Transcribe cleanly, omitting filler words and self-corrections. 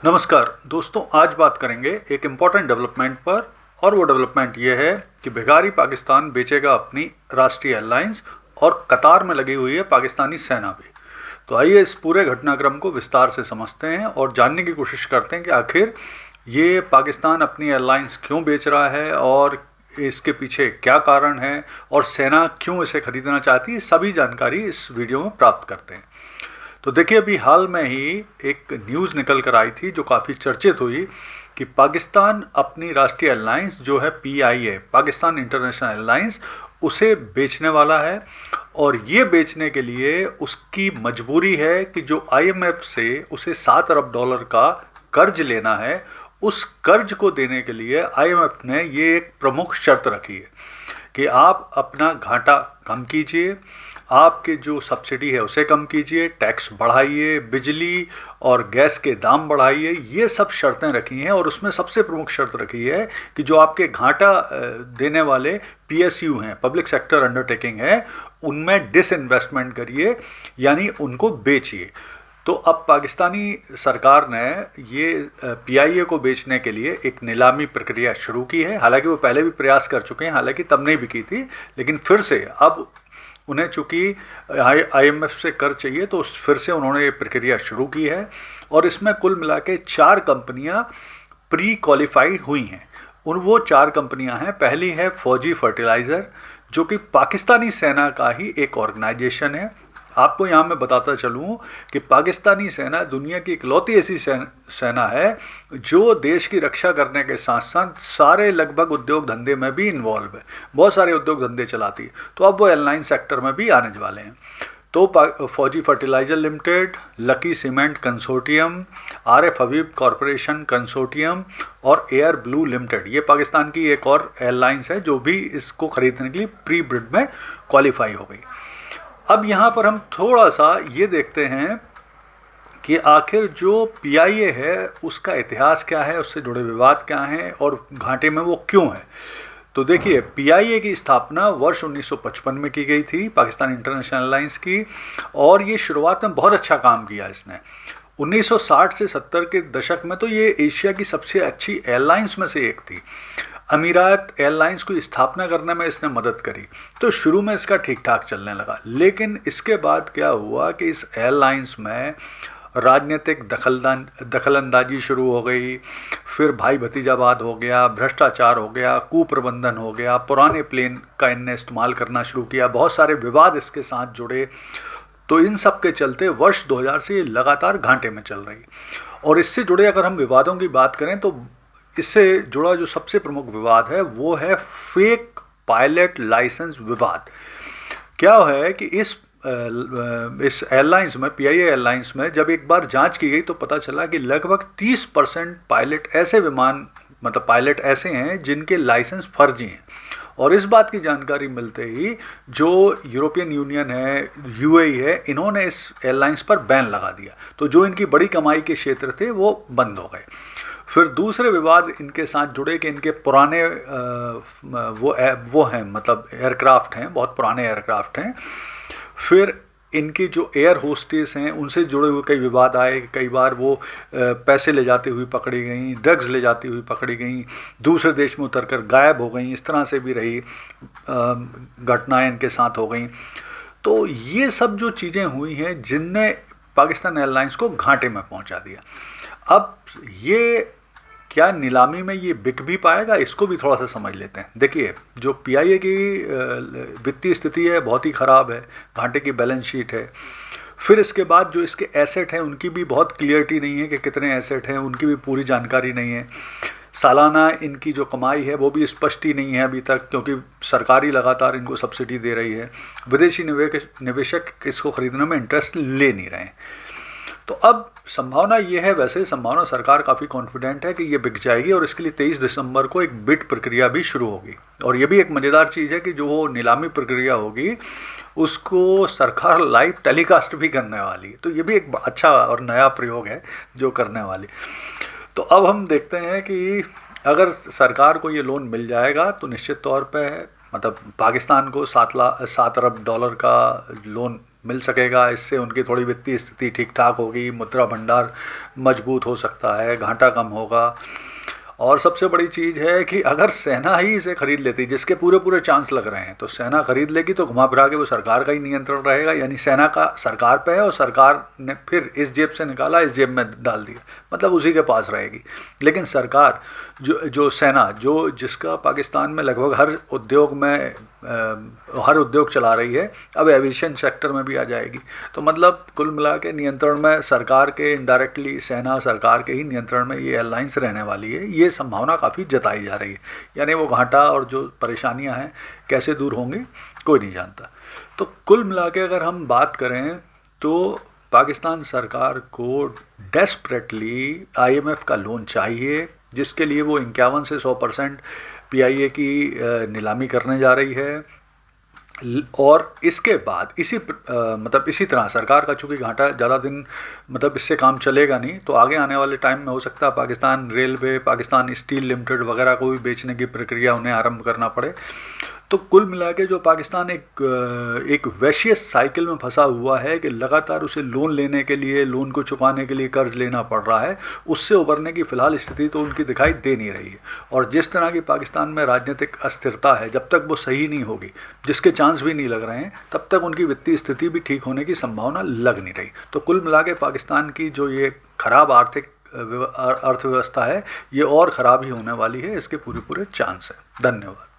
नमस्कार दोस्तों, आज बात करेंगे एक इम्पॉर्टेंट डेवलपमेंट पर। और वो डेवलपमेंट ये है कि भिखारी पाकिस्तान बेचेगा अपनी राष्ट्रीय एयरलाइंस और कतार में लगी हुई है पाकिस्तानी सेना भी। तो आइए इस पूरे घटनाक्रम को विस्तार से समझते हैं और जानने की कोशिश करते हैं कि आखिर ये पाकिस्तान अपनी एयरलाइंस क्यों बेच रहा है और इसके पीछे क्या कारण है और सेना क्यों इसे खरीदना चाहती है। सभी जानकारी इस वीडियो में प्राप्त करते हैं। तो देखिए, अभी हाल में ही एक न्यूज़ निकल कर आई थी जो काफ़ी चर्चित हुई कि पाकिस्तान अपनी राष्ट्रीय एयरलाइंस जो है PIA, पाकिस्तान इंटरनेशनल एयरलाइंस, उसे बेचने वाला है। और ये बेचने के लिए उसकी मजबूरी है कि जो IMF से उसे $7 अरब का कर्ज लेना है, उस कर्ज को देने के लिए IMF ने ये एक प्रमुख शर्त रखी है कि आप अपना घाटा कम कीजिए, आपके जो सब्सिडी है उसे कम कीजिए, टैक्स बढ़ाइए, बिजली और गैस के दाम बढ़ाइए। ये सब शर्तें रखी हैं और उसमें सबसे प्रमुख शर्त रखी है कि जो आपके घाटा देने वाले PSU हैं, पब्लिक सेक्टर अंडरटेकिंग है, उनमें डिसइन्वेस्टमेंट करिए, यानी उनको बेचिए। तो अब पाकिस्तानी सरकार ने ये PIA को बेचने के लिए एक नीलामी प्रक्रिया शुरू की है। हालांकि वो पहले भी प्रयास कर चुके हैं, हालांकि तब नहीं भी की थी, लेकिन फिर से अब उन्हें चूँकि IMF से कर्ज चाहिए तो फिर से उन्होंने ये प्रक्रिया शुरू की है। और इसमें कुल मिला के 4 कंपनियाँ प्री क्वालिफाइड हुई हैं। और वो 4 कंपनियाँ हैं। पहली है फौजी फर्टिलाइज़र, जो कि पाकिस्तानी सेना का ही एक ऑर्गेनाइजेशन है। आपको यहाँ मैं बताता चलूँ कि पाकिस्तानी सेना दुनिया की इकलौती ऐसी सेना है जो देश की रक्षा करने के साथ साथ सारे लगभग उद्योग धंधे में भी इन्वॉल्व है, बहुत सारे उद्योग धंधे चलाती है। तो अब वो एयरलाइन सेक्टर में भी आने वाले हैं। तो फौजी fertiliser limited, lucky cement consortium, RF हबीब कॉरपोरेशन कंसोर्टियम और एयर ब्लू लिमिटेड, ये पाकिस्तान की एक और एयरलाइंस है जो भी इसको खरीदने के लिए प्री बिड में क्वालिफाई हो गई। अब यहाँ पर हम थोड़ा सा ये देखते हैं कि आखिर जो PIA है उसका इतिहास क्या है, उससे जुड़े विवाद क्या हैं और घाटे में वो क्यों है। तो देखिए, PIA की स्थापना वर्ष 1955 में की गई थी, पाकिस्तान इंटरनेशनल एयरलाइंस की। और ये शुरुआत में बहुत अच्छा काम किया इसने। 1960 से 70 के दशक में तो ये एशिया की सबसे अच्छी एयरलाइंस में से एक थी। अमीरात एयरलाइंस की स्थापना करने में इसने मदद करी। तो शुरू में इसका ठीक ठाक चलने लगा, लेकिन इसके बाद क्या हुआ कि इस एयरलाइंस में राजनीतिक दखलंदाजी शुरू हो गई। फिर भाई भतीजावाद हो गया, भ्रष्टाचार हो गया, कुप्रबंधन हो गया, पुराने प्लेन का इनने इस्तेमाल करना शुरू किया, बहुत सारे विवाद इसके साथ जुड़े। तो इन सब के चलते वर्ष 2000 से ये लगातार घाटे में चल रही। और इससे जुड़े अगर हम विवादों की बात करें तो इससे जुड़ा जो सबसे प्रमुख विवाद है वो है फेक पायलट लाइसेंस विवाद। क्या है कि इस एयरलाइंस में, PIA एयरलाइंस में, जब एक बार जांच की गई तो पता चला कि लगभग 30% पायलट ऐसे विमान, मतलब पायलट ऐसे हैं जिनके लाइसेंस फर्जी हैं। और इस बात की जानकारी मिलते ही जो यूरोपियन यूनियन है, UAE है, इन्होंने इस एयरलाइंस पर बैन लगा दिया। तो जो इनकी बड़ी कमाई के क्षेत्र थे वो बंद हो गए। फिर दूसरे विवाद इनके साथ जुड़े कि इनके पुराने वो हैं, मतलब एयरक्राफ्ट हैं, बहुत पुराने एयरक्राफ्ट हैं। फिर इनकी जो एयर होस्टेस हैं उनसे जुड़े हुए कई विवाद आए। कई बार वो पैसे ले जाती हुई पकड़ी गई, ड्रग्स ले जाती हुई पकड़ी गई, दूसरे देश में उतरकर गायब हो गई, इस तरह से भी रही घटनाएं इनके साथ हो गई। तो ये सब जो चीज़ें हुई हैं जिनने पाकिस्तान एयरलाइंस को घाटे में पहुंचा दिया। अब ये क्या नीलामी में ये बिक भी पाएगा, इसको भी थोड़ा सा समझ लेते हैं। देखिए, जो PIA की वित्तीय स्थिति है बहुत ही ख़राब है, घाटे की बैलेंस शीट है। फिर इसके बाद जो इसके एसेट हैं उनकी भी बहुत क्लियरिटी नहीं है कि कितने एसेट हैं, उनकी भी पूरी जानकारी नहीं है। सालाना इनकी जो कमाई है वो भी स्पष्ट ही नहीं है अभी तक, क्योंकि सरकारी लगातार इनको सब्सिडी दे रही है। विदेशी निवेशक इसको खरीदने में इंटरेस्ट ले नहीं रहे हैं। तो अब संभावना ये है, वैसे संभावना सरकार काफ़ी कॉन्फिडेंट है कि ये बिक जाएगी और इसके लिए 23 दिसंबर को एक बिड प्रक्रिया भी शुरू होगी। और ये भी एक मज़ेदार चीज़ है कि जो वो नीलामी प्रक्रिया होगी उसको सरकार लाइव टेलीकास्ट भी करने वाली है। तो ये भी एक अच्छा और नया प्रयोग है जो करने वाली। तो अब हम देखते हैं कि अगर सरकार को ये लोन मिल जाएगा तो निश्चित तौर पर मतलब पाकिस्तान को $7 अरब का लोन मिल सकेगा। इससे उनकी थोड़ी वित्तीय स्थिति ठीक ठाक होगी, मुद्रा भंडार मजबूत हो सकता है, घाटा कम होगा। और सबसे बड़ी चीज़ है कि अगर सेना ही इसे खरीद लेती, जिसके पूरे पूरे चांस लग रहे हैं, तो सेना खरीद लेगी तो घुमा फिरा के वो सरकार का ही नियंत्रण रहेगा, यानी सेना का सरकार पे है और सरकार ने फिर इस जेब से निकाला इस जेब में डाल दिया, मतलब उसी के पास रहेगी। लेकिन सरकार जो सेना जिसका पाकिस्तान में लगभग हर उद्योग चला रही है, अब एविएशन सेक्टर में भी आ जाएगी। तो मतलब कुल मिला के नियंत्रण में सरकार के, इनडायरेक्टली सेना सरकार के ही नियंत्रण में ये एयरलाइंस रहने वाली है। ये संभावना काफ़ी जताई जा रही है, यानी वो घाटा और जो परेशानियां हैं कैसे दूर होंगी कोई नहीं जानता। तो कुल मिला के अगर हम बात करें तो पाकिस्तान सरकार को डेस्परेटली IMF का लोन चाहिए, जिसके लिए वो 51 से 100% PIA की नीलामी करने जा रही है। और इसके बाद इसी तरह सरकार का चूँकि घाटा ज़्यादा दिन मतलब इससे काम चलेगा नहीं, तो आगे आने वाले टाइम में हो सकता है Pakistan railway, Pakistan steel limited वगैरह को भी बेचने की प्रक्रिया उन्हें आरंभ करना पड़े। तो कुल मिला के जो पाकिस्तान एक वैश्यस साइकिल में फंसा हुआ है कि लगातार उसे लोन लेने के लिए, लोन को चुकाने के लिए कर्ज लेना पड़ रहा है, उससे उबरने की फ़िलहाल स्थिति तो उनकी दिखाई दे नहीं रही है। और जिस तरह की पाकिस्तान में राजनीतिक अस्थिरता है, जब तक वो सही नहीं होगी, जिसके चांस भी नहीं लग रहे हैं, तब तक उनकी वित्तीय स्थिति भी ठीक होने की संभावना लग नहीं रही। तो कुल मिला के पाकिस्तान की जो ये खराब आर्थिक अर्थव्यवस्था है, ये और ख़राब ही होने वाली है, इसके पूरे पूरे चांस हैं। धन्यवाद।